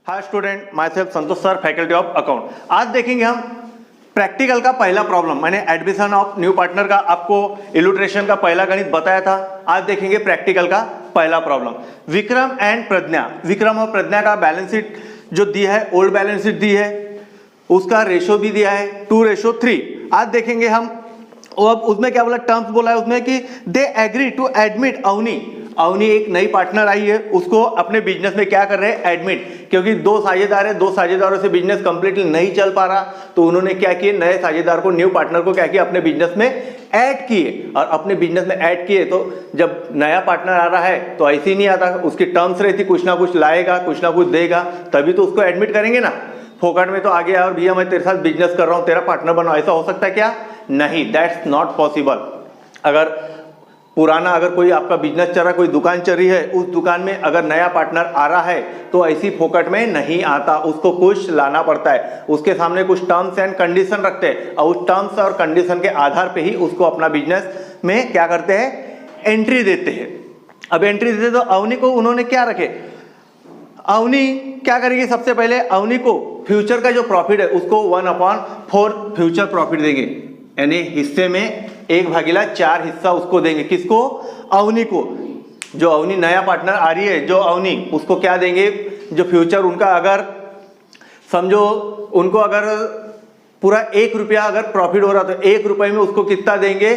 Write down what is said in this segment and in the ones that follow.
Hi student, my self Santosh sir, faculty of account. आज देखेंगे हम प्रैक्टिकल का पहला प्रॉब्लम। मैंने एडमिशन ऑफ न्यू पार्टनर का आपको इलुस्ट्रेशन का पहला गणित बताया था। आज देखेंगे प्रैक्टिकल का पहला प्रॉब्लम। विक्रम एंड प्रज्ञा, विक्रम और प्रज्ञा का बैलेंस शीट जो दिया है, ओल्ड बैलेंस शीट दी है, उसका रेशो भी दिया है 2:3। आज देखेंगे हम। अब उसमें क्या बोला, टर्म्स बोला है उसमें कि they agree to admit Avni. Avni एक नई पार्टनर आई है, उसको अपने बिजनेस में क्या कर रहे हैं, एडमिट। क्योंकि दो साझेदार है, दो साझेदारों से बिजनेस कंप्लीटली नहीं चल पा रहा, तो उन्होंने क्या किए, नए साझेदार को, न्यू पार्टनर को क्या किया, अपने बिजनेस में ऐड किए। और अपने बिजनेस में ऐड किए तो जब नया पार्टनर आ रहा है तो ऐसे ही नहीं आता, उसकी टर्म्स रहती, कुछ ना कुछ लाएगा, कुछ ना कुछ देगा, तभी तो उसको एडमिट करेंगे ना। फोकट में तो आ गया और भैया मैं तेरे साथ बिजनेस कर रहा हूं, तेरा पार्टनर बनो, ऐसा हो सकता है क्या? नहीं, दैट्स नॉट पॉसिबल। अगर पुराना अगर कोई आपका बिजनेस चल रहा है, कोई दुकान चल रही है, उस दुकान में अगर नया पार्टनर आ रहा है तो ऐसी फोकट में नहीं आता, उसको कुछ लाना पड़ता है, उसके सामने कुछ टर्म्स एंड कंडीशन रखते हैं और उस टर्म्स और कंडीशन के आधार पे ही उसको अपना बिजनेस में क्या करते हैं, एंट्री देते हैं। अब एंट्री देते तो अवनी को उन्होंने क्या रखे, अवनी क्या करेगी, सबसे पहले अवनी को फ्यूचर का जो प्रॉफिट है उसको 1/4 फ्यूचर प्रॉफिट देंगे, यानी हिस्से में 1/4 हिस्सा उसको देंगे। किसको? अवनी को। जो अवनी नया पार्टनर आ रही है, जो अवनी, उसको क्या देंगे, जो फ्यूचर उनका, अगर समझो उनको अगर पूरा 1 रुपया अगर प्रॉफिट हो रहा तो 1 रुपए में उसको कितना देंगे,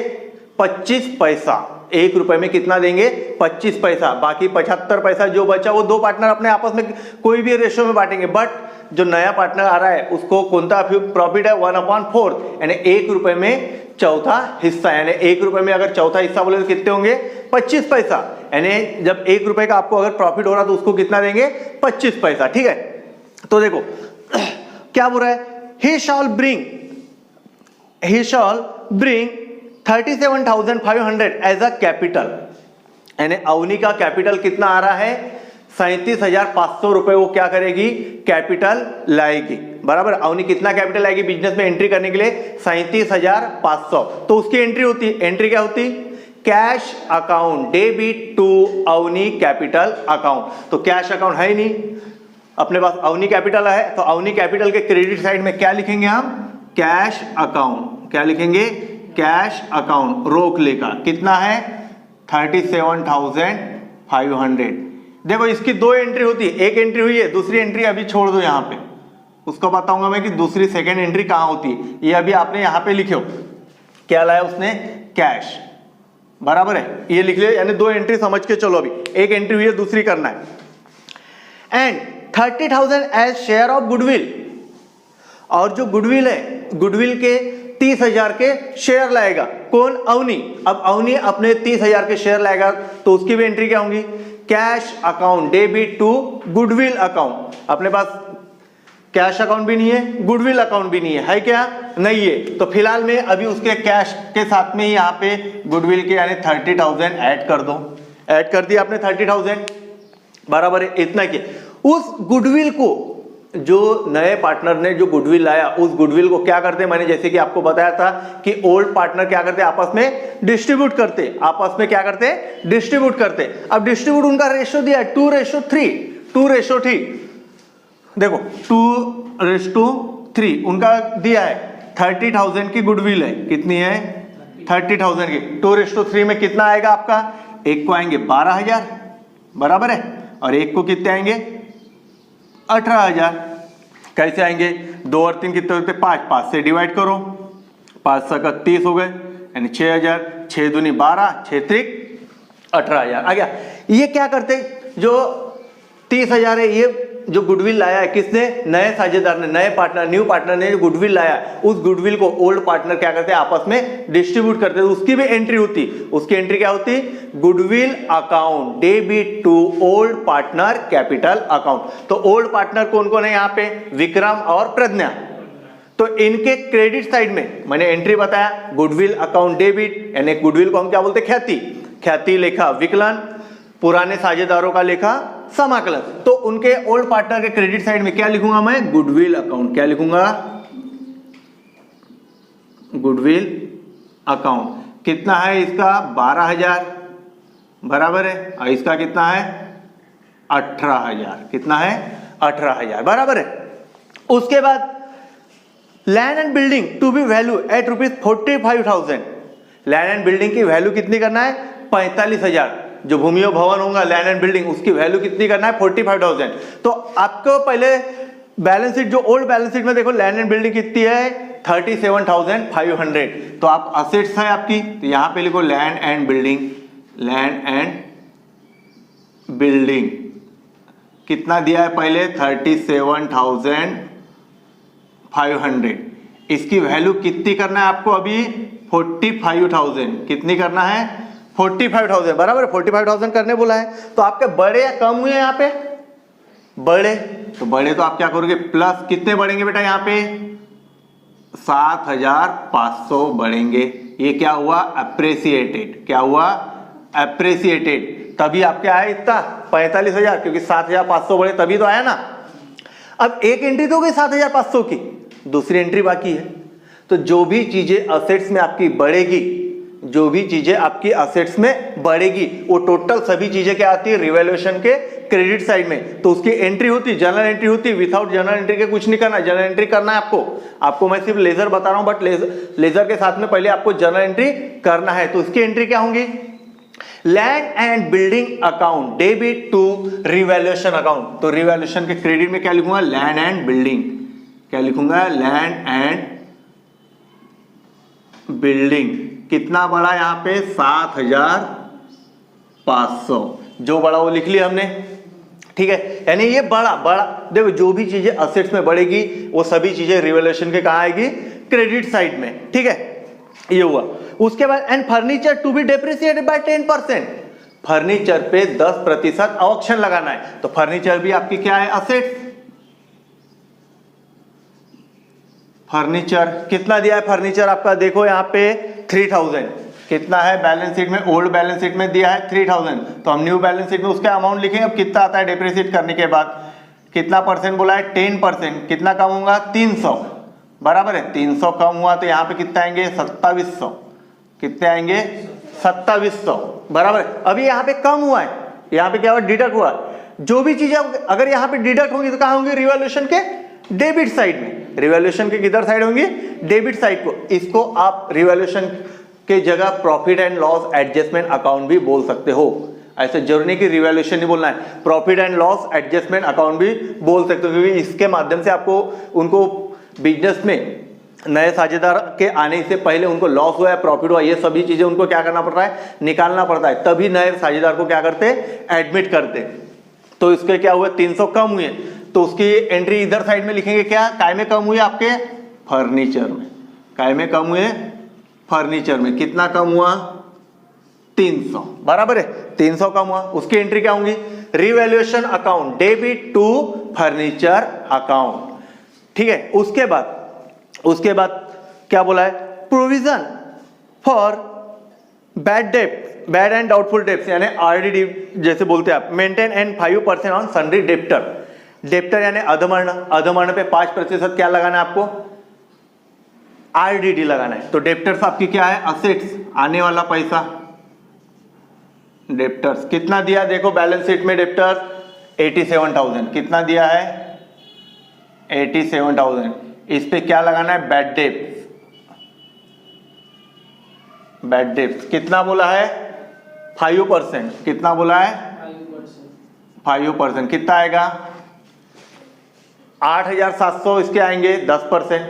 25 पैसा। 1 रुपए में कितना देंगे, 25 पैसा। बाकी 75 पैसा जो बचा वो दो पार्टनर अपने आपस में कोई भी रेशो में बांटेंगे। बट जो नया पार्टनर आ रहा है उसको कौन सा प्रॉफिट है, 1/4, यानी 1 रुपए में चौथा हिस्सा। यानी 1 रुपए में अगर चौथा हिस्सा बोले तो कितने होंगे, 25 पैसा। यानी जब 1 रुपए का आपको अगर प्रॉफिट हो रहा तो उसको कितना देंगे, 25 पैसा। ठीक है, तो देखो क्या बोल रहा है, he shall bring 37,500 as a capital. यानी अवनी का कैपिटल कितना आ रहा है, 37,500 रुपए वो क्या करेगी, कैपिटल लाएगी। बराबर, अवनी कितना कैपिटल लाएगी बिजनेस में एंट्री करने के लिए, 37,500। तो उसकी एंट्री होती, एंट्री क्या होती, cash account debit to Avni capital account. तो कैश अकाउंट है ही नहीं अपने पास, अवनी कैपिटल है, तो अवनी कैपिटल के क्रेडिट साइड में क्या लिखेंगे हम, कैश अकाउंट। क्या लिखेंगे, कैश अकाउंट। रोक लेगा कितना है, 37,500। देखो इसकी दो एंट्री होती है, एक एंट्री हुई है, दूसरी एंट्री अभी छोड़ दो यहां पे, उसको बताऊंगा मैं कि दूसरी सेकंड एंट्री कहां होती है। ये अभी आपने यहां पे लिखो, क्या लाया उसने, कैश। बराबर है, ये लिख लिया, यानी दो एंट्री समझ के चलो। अभी एक एंट्री हुई है, दूसरी करना है। And 30,000 as share of goodwill. और जो गुडविल है, गुडविल के 30,000 के शेयर लाएगा कौन, अवनी। अब अवनी अपने 30,000 के शेयर लाएगा तो उसकी भी एंट्री क्या होंगी, cash account debit to goodwill account. अपने पास कैश अकाउंट भी नहीं है, गुडविल अकाउंट भी नहीं है क्या, नहीं है। तो फिलहाल में अभी उसके कैश के साथ में यहाँ पे गुडविल के यानी 30,000 ऐड कर दो। ऐड कर दिया आपने 30,000, बराबर है, इतना किया। उस गुडविल को जो नए पार्टनर ने जो गुडविल लाया, उस गुडविल को क्या करते हैं, मैंने जैसे कि आपको बताया था कि ओल्ड पार्टनर क्या करते हैं, आपस में डिस्ट्रीब्यूट करते, आपस में क्या करते हैं, डिस्ट्रीब्यूट करते। अब डिस्ट्रीब्यूट उनका रेशो दिया है 2:3, 2:3। देखो 2:3 उनका दिया है। 30,000 की गुडविल है, कितनी है, 30,000 की। 2:3 में कितना आएगा आपका, एक को आएंगे 12,000, बराबर है, और एक को कितने आएंगे, 18,000। कैसे आएंगे, 2 और 3 कितने होते, 5, 5 से डिवाइड करो, 5 का 30 हो गए, यानी 6,000, 6 दूनी 12, 6 त्रिक 18,000 आ गया। ये क्या करते, जो 30,000 है, ये जो गुडविल लाया है किसने, नए साझेदार ने, नए पार्टनर, न्यू पार्टनर ने जो गुडविल लाया, उस गुडविल को ओल्ड पार्टनर क्या करते हैं, आपस में डिस्ट्रीब्यूट करते हैं। उसकी भी एंट्री होती, उसकी एंट्री क्या होती, goodwill account debit to old partner capital account. तो ओल्ड पार्टनर कौन कौन है यहाँ पे, विक्रम और प्रज्ञा। तो इनके क्रेडिट साइड में मैंने एंट्री बताया, गुडविल अकाउंट डेबिट, यानी गुडविल को हम क्या बोलते, ख्याति, ख्याति लेखा विकलन, पुराने साझेदारों का लेखा समाकलन। तो उनके ओल्ड पार्टनर के क्रेडिट साइड में क्या लिखूंगा मैं, गुडविल अकाउंट। क्या लिखूंगा, गुडविल अकाउंट। कितना है इसका, 12,000, बराबर है, और इसका कितना है, 18,000। कितना है, 18,000, बराबर है। उसके बाद land and building to be value at ₹45,000, land and building की वैल्यू कितनी करना है? 45,000। जो भूमि और भवन होगा लैंड एंड बिल्डिंग, उसकी वैल्यू कितनी करना है? 45,000। तो आपको पहले बैलेंस शीट, जो ओल्ड बैलेंस शीट में देखो लैंड एंड बिल्डिंग कितनी है? 37,500। तो आप असेट्स है आपकी, तो यहां पे लिखो land and building, land and building कितना दिया है पहले? 37,500। इसकी वैल्यू कितनी करना है आपको अभी? 45,000। कितनी करना है? 45,000, बराबर। 45,000 करने बोला है। तो आपके बड़े या कम हुए यहाँ पे? बड़े। तो बड़े तो आप क्या करोगे? प्लस कितने बढ़ेंगे बेटा यहाँ पे? 7,500 बढ़ेंगे। ये क्या हुआ? अप्रिसिएटेड। क्या हुआ? अप्रिसिएटेड। तभी आपके आया इतना 45,000, क्योंकि 7,500 बढ़े तभी तो आया ना। अब एक एंट्री तो गई 7,500 की, दूसरी एंट्री बाकी है। तो जो भी चीजें असेट्स में आपकी बढ़ेगी, जो भी चीजें आपकी असेट्स में बढ़ेगी, वो टोटल सभी चीजें क्या आती है? रिवैल्यूएशन के क्रेडिट साइड में। तो उसकी एंट्री होती, जनरल एंट्री होती। विदाउट जनरल एंट्री के कुछ नहीं करना, जनरल एंट्री करना है आपको मैं सिर्फ लेजर बता रहा हूं, बट लेजर के साथ में पहले आपको जनरल एंट्री करना है। तो उसकी एंट्री क्या होंगी? Land and building account debit to revaluation account. तो रिवैल्यूएशन के क्रेडिट में क्या लिखूंगा? Land and building. क्या लिखूंगा? Land and building. कितना बड़ा यहां पे? 7,500। जो बड़ा वो लिख लिया हमने, ठीक है। यानी ये बड़ा देखो, जो भी चीजें असेट्स में बढ़ेगी वो सभी चीजें रिवैल्यूएशन के कहां आएगी? क्रेडिट साइड में, ठीक है। ये हुआ। उसके बाद and furniture to be depreciated by 10%। Furniture पे 10% ऑक्शन लगाना है। तो फर्नीचर भी आपकी क्या है? असेट। फर्नीचर कितना दिया है? फर्नीचर आपका देखो यहाँ पे 3,000 कितना है? बैलेंस शीट में, ओल्ड बैलेंस शीट में दिया है 3,000। तो हम न्यू बैलेंस शीट में उसका अमाउंट लिखेंगे। अब कितना आता है डेप्रिसिएट करने के बाद? कितना परसेंट बोला है? 10%। कितना कम होगा? 300, बराबर है। 300 कम हुआ तो यहाँ पे कितना आएंगे? 2700। कितने आएंगे? 2700, बराबर है। अभी यहाँ पे कम हुआ है, यहाँ पे क्या हुआ? डिडक्ट हुआ। जो भी चीजें अगर यहाँ पे डिडक्ट होंगी तो कहाँ होंगी? रिवैल्यूएशन के डेबिट साइड में। रिवैल्यूएशन के किधर साइड होंगी? डेबिट साइड को। इसको आप रिवैल्यूएशन के जगह profit and loss adjustment account भी बोल सकते हो। ऐसे जरूरी नहीं कि रिवैल्यूएशन नहीं बोलना है, profit and loss adjustment account भी बोल सकते हो, क्योंकि इसके माध्यम से आपको उनको बिजनेस में नए साझेदार के आने से पहले उनको लॉस हुआ है, प्रॉफिट हुआ, ये सभी चीजें उनको क्या करना पड़ता है? निकालना पड़ता है। तभी नए साझेदार को क्या करते? एडमिट करते। तो इसके क्या हुए? 300 कम हुए, तो उसकी एंट्री इधर साइड में लिखेंगे। क्या? काय में कम हुए? आपके फर्नीचर में। काय में कम हुए? फर्नीचर में। कितना कम हुआ? 300, बराबर है। 300 कम हुआ, उसकी एंट्री क्या होंगी? Revaluation account debit to furniture account, ठीक है। उसके बाद क्या बोला है? Provision for bad debt, bad and doubtful debts, यानी आरडीडी जैसे बोलते हैं आप। Maintain and 5% on sundry debtor. Debtor यानी अधमर्ण, अधमर्ण पे 5% क्या लगाना है आपको? आरडीडी लगाना है। तो डेप्टर्स आपकी क्या है? असेट्स, आने वाला पैसा। डेप्टर्स कितना दिया? देखो बैलेंस शीट में डेप्टर्स 87,000। कितना दिया है? 87,000। इस पे क्या लगाना है? बैड डेप्ट। बैड डेप्ट कितना बोला है? 5%। कितना बोला है? 5%। कितना आएगा? 8,700 इसके आएंगे 10%।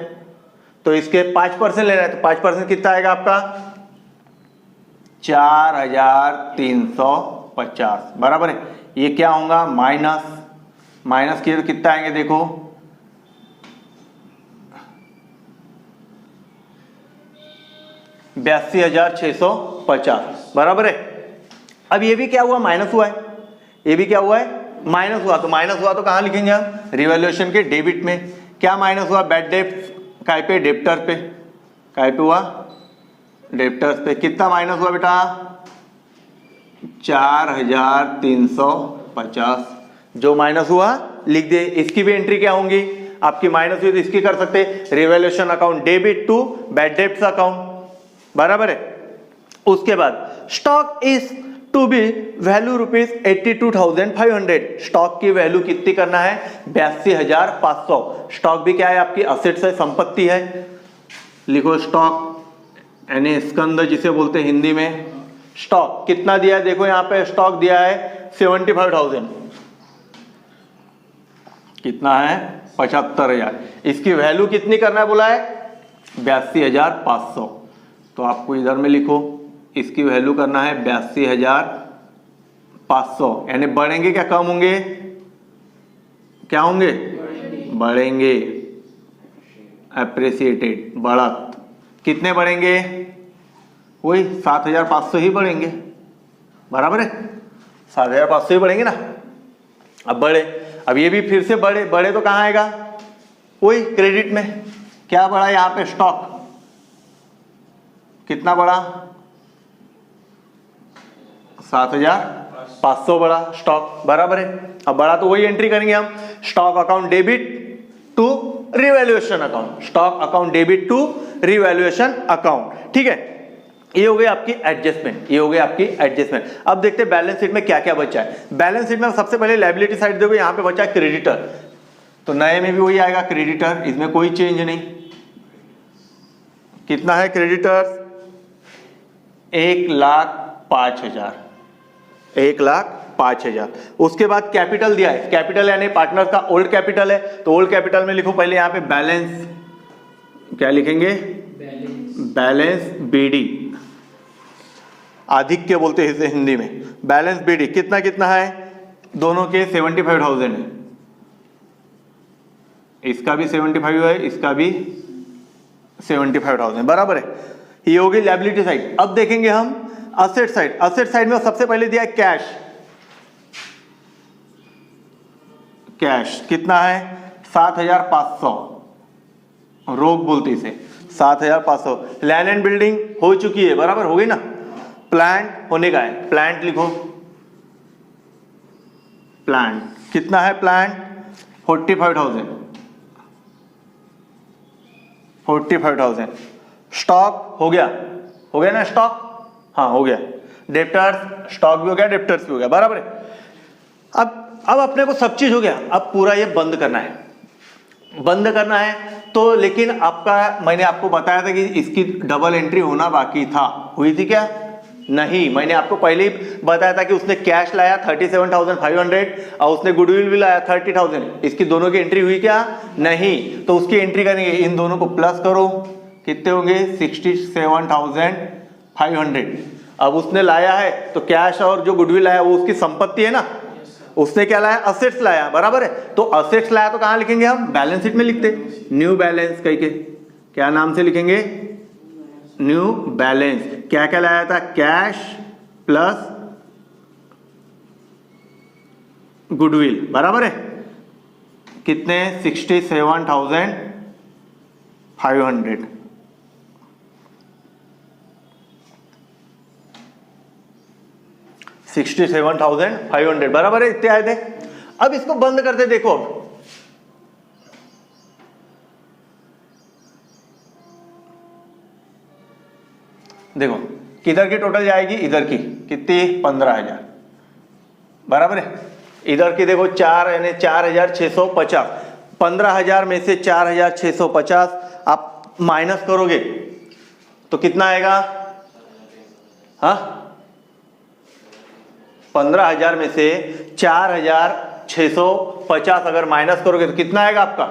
तो इसके 5% लेना है, तो 5% कितना आएगा आपका? 4,350, बराबर है। ये क्या होगा? माइनस किए तो कितना आएंगे? देखो 82,650, बराबर है। अब ये भी क्या हुआ? माइनस हुआ है। ये भी क्या हुआ है? माइनस हुआ। तो माइनस हुआ तो कहां लिखेंगे हम? रिवैल्यूएशन के डेबिट में। क्या माइनस हुआ? बैड डेप्ट काय पे? डेप्टर पे। काय पे हुआ? डेप्टर्स पे। कितना माइनस हुआ बेटा? 4,350। जो माइनस हुआ लिख दे। इसकी भी एंट्री क्या होंगी? आपकी माइनस हुई तो इसकी कर सकते, revaluation account debit to bad डेप्ट अकाउंट, बराबर है। उसके बाद stock is to to be value ₹82,500। Stock की वैल्यू कितनी करना है? 82,500। स्टॉक भी क्या है? आपकी असेट्स है, संपत्ति है। लिखो स्टॉक, यानी स्कंद जिसे बोलते हैं हिंदी में। स्टॉक कितना दिया है? देखो यहाँ पे स्टॉक दिया है 75,000। कितना है? 75,000। इसकी वैल्यू कितनी करना है बोला है? 82,500। तो आपको इधर में लिखो, इसकी वैल्यू करना है 82,500। यानी बढ़ेंगे क्या कम होंगे? क्या होंगे? बढ़ेंगे। एप्रिसिएटेड, बढ़त। कितने बढ़ेंगे? वही 7,500 ही बढ़ेंगे, बराबर है? 7,500 ही बढ़ेंगे ना। अब बढ़े, अब ये भी फिर से बढ़े। बढ़े तो कहाँ आएगा? वही क्रेडिट में। क्या बढ़ा यहाँ पे? स्टॉक कितना बढ़ा? 7,500 बढ़ा स्टॉक, बराबर है। अब बढ़ा तो वही एंट्री करेंगे हम, stock account debit to revaluation account. Stock account debit to revaluation account, ठीक है। ये हो गई आपकी एडजस्टमेंट, ये हो गई आपकी एडजस्टमेंट। अब देखते हैं बैलेंस शीट में क्या क्या बचा है। बैलेंस शीट में सबसे पहले लायबिलिटी साइड देखो, यहाँ पे बचा है क्रेडिटर। तो नए में भी वही आएगा क्रेडिटर, इसमें कोई चेंज नहीं। कितना है क्रेडिटर? 1,05,000। 1,05,000। उसके बाद कैपिटल दिया है। कैपिटल यानी पार्टनर का ओल्ड कैपिटल है, तो ओल्ड कैपिटल में लिखो पहले यहाँ पे बैलेंस। क्या लिखेंगे? बैलेंस बीडी, आधिक्य बोलते हैं इसे हिंदी में। बैलेंस बीडी कितना कितना है? दोनों के 75,000 है। इसका भी 75 है, इसका भी 75,000, बराबर है। ये होगी लायबिलिटी साइड। अब देखेंगे हम असेट साइड। असेट साइड में सबसे पहले दिया है कैश। कैश कितना है? 7,500। रोक बोलते इसे, 7,500। लैंड एंड बिल्डिंग हो चुकी है, बराबर हो गई ना। प्लांट होने का है, प्लांट लिखो। प्लांट कितना है? प्लांट 45,000। 45,000। स्टॉक हो गया, हो गया ना स्टॉक? हाँ हो गया। डेप्टर्स, स्टॉक भी हो गया, डेप्टर्स भी हो गया, बराबर है। अब अपने को सब चीज हो गया। अब पूरा ये बंद करना है, बंद करना है। तो लेकिन आपका, मैंने आपको बताया था कि इसकी डबल एंट्री होना बाकी था। हुई थी क्या? नहीं। मैंने आपको पहले ही बताया था कि उसने कैश लाया 37,500 और उसने गुडविल भी लाया 30,000। इसकी दोनों की एंट्री हुई क्या? नहीं। तो उसकी एंट्री करेंगे, इन दोनों को प्लस करो, कितने होंगे? 67,500। अब उसने लाया है तो कैश और जो गुडविल लाया वो उसकी संपत्ति है ना। उसने क्या लाया? असेट्स लाया, बराबर है। तो असेट्स लाया तो कहां लिखेंगे हम? बैलेंस शीट में लिखते, न्यू बैलेंस कह के। क्या नाम से लिखेंगे? New balance. क्या क्या लाया था? कैश प्लस गुडविल, बराबर है। कितने? 67,500। 67,500, बराबर है। इतने आए थे। अब इसको बंद करते, देखो अब देखो किधर की टोटल जाएगी? इधर की कितनी? 15,000, बराबर है। इधर की देखो 4 यानी 4,650। 15,000 में से 4,650 आप माइनस करोगे तो कितना आएगा? हाँ, 15,000 में से 4,650 अगर माइनस करोगे तो कितना आएगा आपका?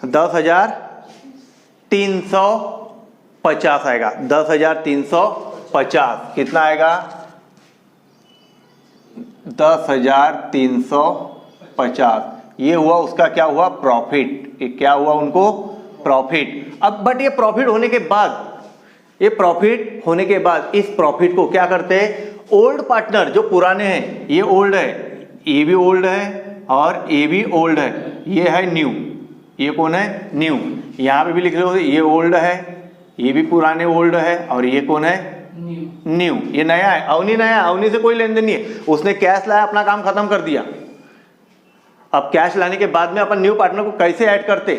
10,350 आएगा। 10,350 कितना आएगा? 10,350। ये हुआ उसका क्या हुआ? प्रॉफिट। ये क्या हुआ उनको? प्रॉफिट। अब बट ये प्रॉफिट होने के बाद, ये प्रॉफिट होने के बाद इस प्रॉफिट को क्या करते हैं? ओल्ड पार्टनर जो पुराने हैं, ये ओल्ड है, ये भी ओल्ड है और ये भी ओल्ड है, ये है न्यू। ये कौन है? न्यू। यहां पे भी लिख लो, ये ओल्ड है, ये भी पुराने ओल्ड है और ये कौन है? न्यू। ये नया है, अवनी नया है, अवनी से कोई लेन देन नहीं है। उसने कैश लाया, अपना काम खत्म कर दिया। अब कैश लाने के बाद में अपन न्यू पार्टनर को कैसे ऐड करते,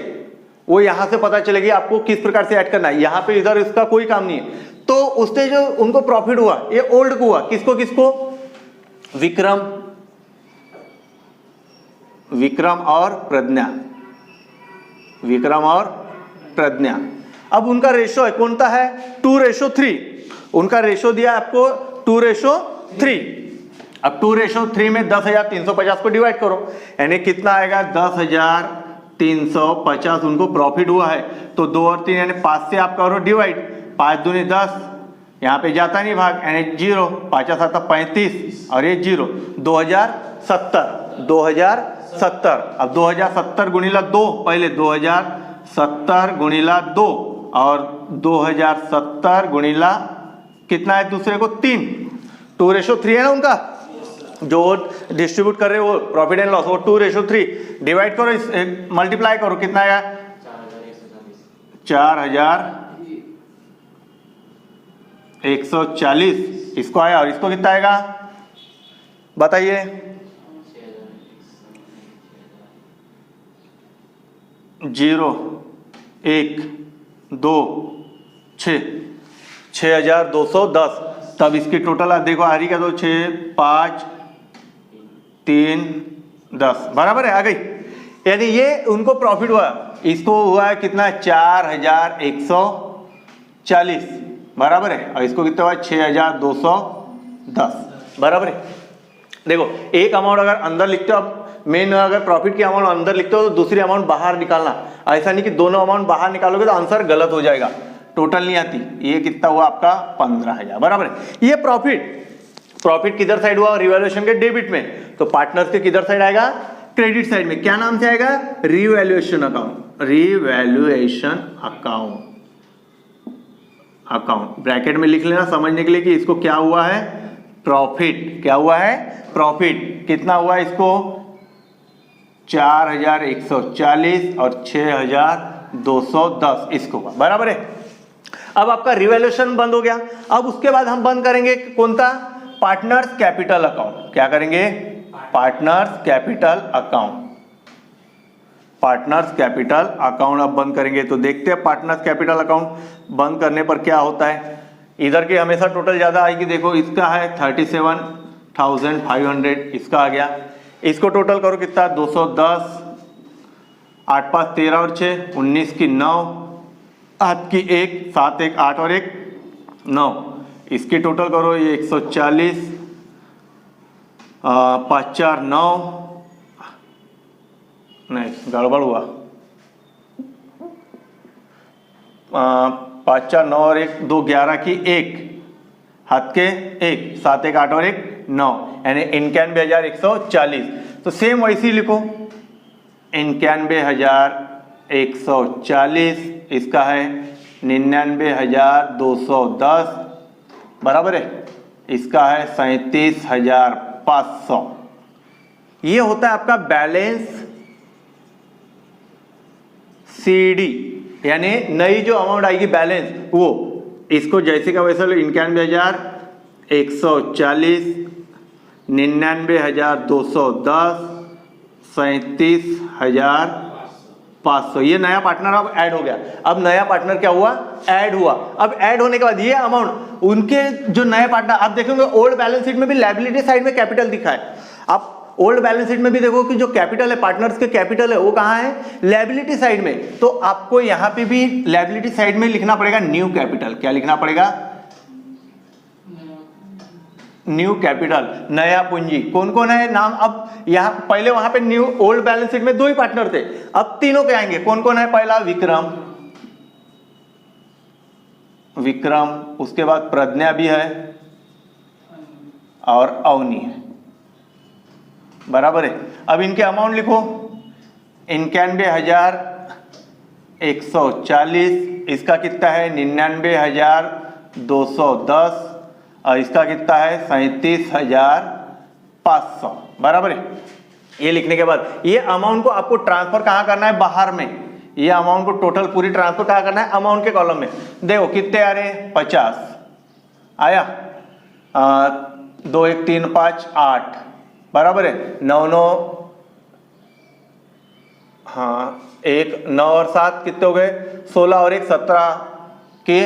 वो यहां से पता चलेगी आपको किस प्रकार से ऐड करना है। यहां पे इधर इसका कोई काम नहीं है। तो उससे जो उनको प्रॉफिट हुआ ये ओल्ड को हुआ, किसको किसको, विक्रम और प्रज्ञा, विक्रम और प्रज्ञा। अब उनका रेशो है कौन सा है, 2:3, उनका रेशो दिया आपको 2:3। अब 2:3 में 10,350 को डिवाइड करो, यानी कितना आएगा, 10,350 उनको प्रॉफिट हुआ है। तो 2 और 3 यानी 5 से आप करो डिवाइड, 5 दूनी 10, यहाँ पे जाता नहीं भाग, यानी 0, 5 7 35 और ये 0, 2070। अब 2070 गुणिला 2, पहले 2070 गुणिला 2 और 2070 गुणिला कितना है दूसरे को 3, 2:3 है ना उनका, जो डिस्ट्रीब्यूट कर रहे हो प्रॉफिट एंड लॉस, वो 2:3 डिवाइड करो, मल्टीप्लाई करो, कितना आएगा 4,140, इसको आया। और इसको कितना आएगा बताइए, 0 1 2 6, 6,210। तब इसकी टोटल आप देखो आ रही क्या, तो 6 5 3 10 बराबर है, आ गई। यानी ये उनको प्रॉफिट हुआ, इसको हुआ है कितना 4,140 बराबर है, और इसको कितना हुआ 6,210 बराबर है। देखो एक अमाउंट अगर अंदर लिखते हो, अब मेन अगर प्रॉफिट की अमाउंट अंदर लिखते हो तो दूसरी अमाउंट बाहर निकालना, ऐसा नहीं कि दोनों अमाउंट बाहर निकालोगे तो आंसर गलत हो जाएगा, टोटल नहीं आती। ये कितना हुआ आपका 15,000 बराबर है। ये प्रॉफिट किधर साइड हुआ, रिवैल्यूएशन के डेबिट में, तो पार्टनर्स के किधर साइड आएगा, क्रेडिट साइड में। क्या नाम से आएगा, रिवैल्यूएशन अकाउंट ब्रैकेट में लिख लेना समझने के लिए कि इसको क्या हुआ है, प्रॉफिट। क्या हुआ है, प्रॉफिट। कितना हुआ इसको 4,140 और 6,210 इसको हुआ बराबर है। अब आपका रिवैल्यूएशन बंद हो गया। अब उसके बाद हम बंद करेंगे कौन सा, पार्टनर्स कैपिटल अकाउंट। क्या करेंगे, पार्टनर्स कैपिटल अकाउंट अब बंद करेंगे। तो देखते हैं पार्टनर्स कैपिटल अकाउंट बंद करने पर क्या होता है। इधर की हमेशा टोटल ज्यादा आएगी, देखो इसका है 37,500, इसका आ गया। इसको टोटल करो कितना 210, 8 5 13 और 6 19 की 9, 8 की 1 7 1 8 और 1 9, इसकी टोटल करो ये 140, 5 4 9, नहीं गड़बड़ हुआ, 5 4 9 और 1 2 11 की 1, हाथ के 1 7 1 8 और 1 9, यानी 91,140। तो सेम वैसे ही लिखो 91,140, इसका है 99,210 बराबर है, इसका है 37,500। ये होता है आपका बैलेंस सीडी, यानी नई जो अमाउंट आएगी बैलेंस वो, इसको जैसे का वैसे 91,140, 99,210, 37,500। ये नया पार्टनर अब ऐड हो गया। अब नया पार्टनर क्या हुआ, ऐड हुआ। अब ऐड होने के बाद ये अमाउंट उनके जो नए पार्टनर, आप देखेंगे ओल्ड बैलेंस शीट में भी लायबिलिटी साइड में कैपिटल दिखा है। आप ओल्ड बैलेंस शीट में भी देखो कि जो कैपिटल है पार्टनर्स के कैपिटल है वो कहाँ है, लायबिलिटी साइड में। तो आपको यहाँ पे भी लायबिलिटी साइड में लिखना पड़ेगा न्यू कैपिटल। क्या लिखना पड़ेगा, न्यू कैपिटल, नया पूंजी। कौन कौन है नाम, अब यहाँ पहले वहां पे न्यू ओल्ड बैलेंस शीट में 2 ही पार्टनर थे, अब तीनों के आएंगे। कौन कौन है, पहला विक्रम, उसके बाद प्रज्ञा भी है और अवनी है बराबर है। अब इनके अमाउंट लिखो 91,140, इसका कितना है 99,210 और इसका कितना है 37,500 बराबर है। ये लिखने के बाद ये अमाउंट को आपको ट्रांसफर कहाँ करना है, बाहर में। ये अमाउंट को टोटल पूरी ट्रांसफर कहाँ करना है, अमाउंट के कॉलम में। देखो कितने आ रहे हैं, 50 आया, 2 1 3 5 8 बराबर है, 9 9 हाँ 1 9 और 7 कितने हो गए 16 और 1 17 के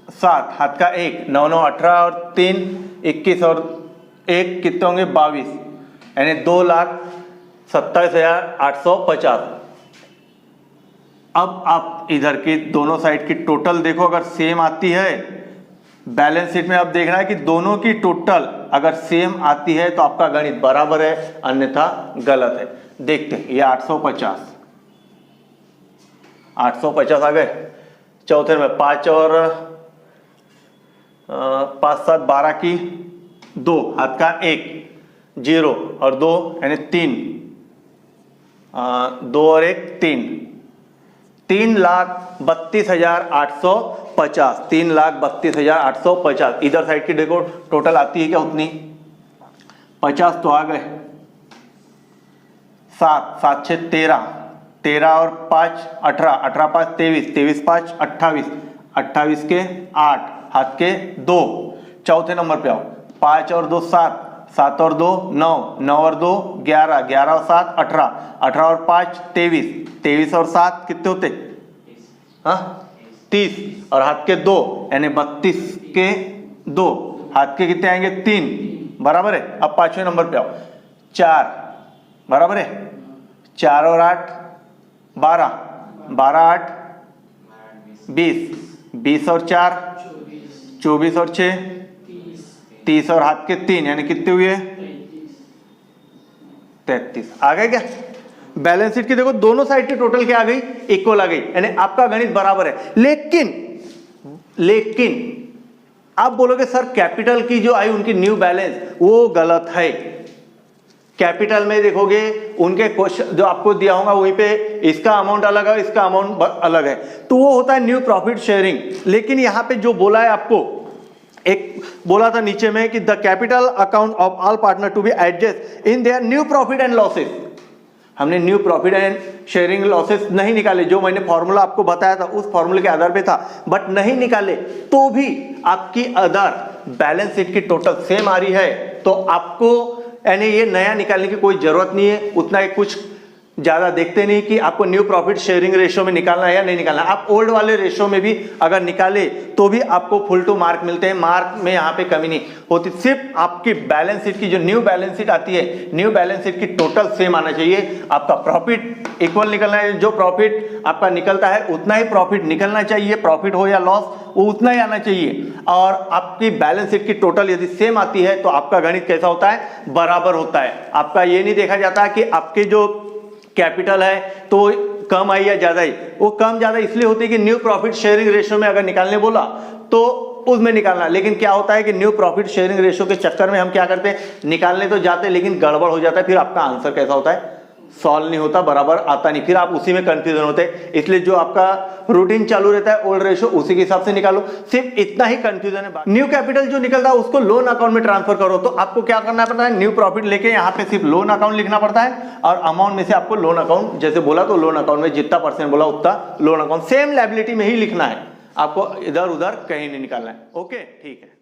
7, हाथ का 1, 9 9 18 और 3 21 और 1 कितने होंगे 22, यानी 2,27,850। अब आप इधर की दोनों साइड की टोटल देखो, अगर सेम आती है बैलेंस शीट में अब देखना है कि दोनों की टोटल अगर सेम आती है तो आपका गणित बराबर है, अन्यथा गलत है। देखते हैं, ये 850 आ गए। चौथे में 5 और 5 7 12 की 2, हाथ का 1 0 और 2 यानी 3, 2 और 1 3, 3,32,850, 3,32,850। इधर साइड की देखो टोटल आती है क्या उतनी, 50 तो आ गए। 7 7 6 13, 13 और 5 18, 18 5 23, 23 5 28, 28 के 8, हाथ के 2। चौथे नंबर पे आओ, 5 और 2 7, 7 और 2 9, 9 और 2 11, 11 और 7 18, 18 और 5 23, 23 और 7 कितने होते, हाँ 30, और हाथ के 2 यानी 32 के 2, हाथ के कितने आएंगे 3, बराबर है। अब 5वें नंबर पे आओ, 4 बराबर है, 4 और 8 12, 12 8 20, 20 और 4 24 और 6 30 और हाथ के 3 यानी कितने हुए 33। आ गए क्या? बैलेंस शीट की देखो दोनों साइड की टोटल क्या आ गई, इक्वल आ गई, यानी आपका गणित बराबर है। लेकिन आप बोलोगे सर कैपिटल की जो आई उनकी न्यू बैलेंस वो गलत है। कैपिटल में देखोगे उनके क्वेश्चन जो आपको दिया होगा वहीं पे इसका अमाउंट अलग है, इसका अमाउंट अलग है, तो वो होता है न्यू प्रॉफिट शेयरिंग। लेकिन यहां पे जो बोला है आपको, एक बोला था नीचे में कि the capital account of all partner to be adjust in their new profit and losses. हमने new profit and sharing losses नहीं निकाले, जो मैंने फॉर्मूला आपको बताया था उस फॉर्मूले के आधार पे था, बट नहीं निकाले तो भी आपकी अदर बैलेंस शीट की टोटल सेम आ रही है, तो आपको यानी ये नया निकालने की कोई जरूरत नहीं है। उतना ही कुछ ज्यादा देखते नहीं कि आपको न्यू प्रॉफिट शेयरिंग रेशियो में निकालना है या नहीं निकालना। आप ओल्ड वाले रेशियो में भी अगर निकाले तो भी आपको फुल टू मार्क मिलते हैं, मार्क में यहाँ पे कमी नहीं होती। सिर्फ आपकी बैलेंस शीट की जो न्यू बैलेंस शीट आती है, न्यू बैलेंस शीट की टोटल सेम आना चाहिए, आपका प्रॉफिट इक्वल निकलना है, जो प्रॉफिट आपका निकलता है उतना ही प्रॉफिट निकलना चाहिए, प्रॉफिट हो या लॉस वो उतना ही आना चाहिए। और आपकी बैलेंस शीट की टोटल यदि सेम आती है तो आपका गणित कैसा होता है, बराबर होता है। आपका ये नहीं देखा जाता कि आपके जो कैपिटल है तो कम आई या ज्यादा आई, वो कम ज्यादा इसलिए होती है कि न्यू प्रॉफिट शेयरिंग रेशियो में अगर निकालने बोला तो उसमें निकालना। लेकिन क्या होता है कि न्यू प्रॉफिट शेयरिंग रेशियो के चक्कर में हम क्या करते हैं, निकालने तो जाते हैं लेकिन गड़बड़ हो जाता है, फिर आपका आंसर कैसा होता है, सॉल्व नहीं होता, बराबर आता नहीं, फिर आप उसी में कंफ्यूजन होते हैं। इसलिए जो आपका रूटीन चालू रहता है ओल्ड रेशियो उसी के हिसाब से निकालो, सिर्फ इतना ही कंफ्यूजन है। न्यू कैपिटल जो निकलता है उसको लोन अकाउंट में ट्रांसफर करो, तो आपको क्या करना पड़ता है, न्यू प्रॉफिट लेके यहाँ पे सिर्फ लोन अकाउंट लिखना पड़ता है, और अमाउंट में से आपको लोन अकाउंट जैसे बोला तो लोन अकाउंट में जितना परसेंट बोला उतना लोन अकाउंट, सेम लायबिलिटी में ही लिखना है, आपको इधर उधर कहीं नहीं निकालना है। ओके ठीक है।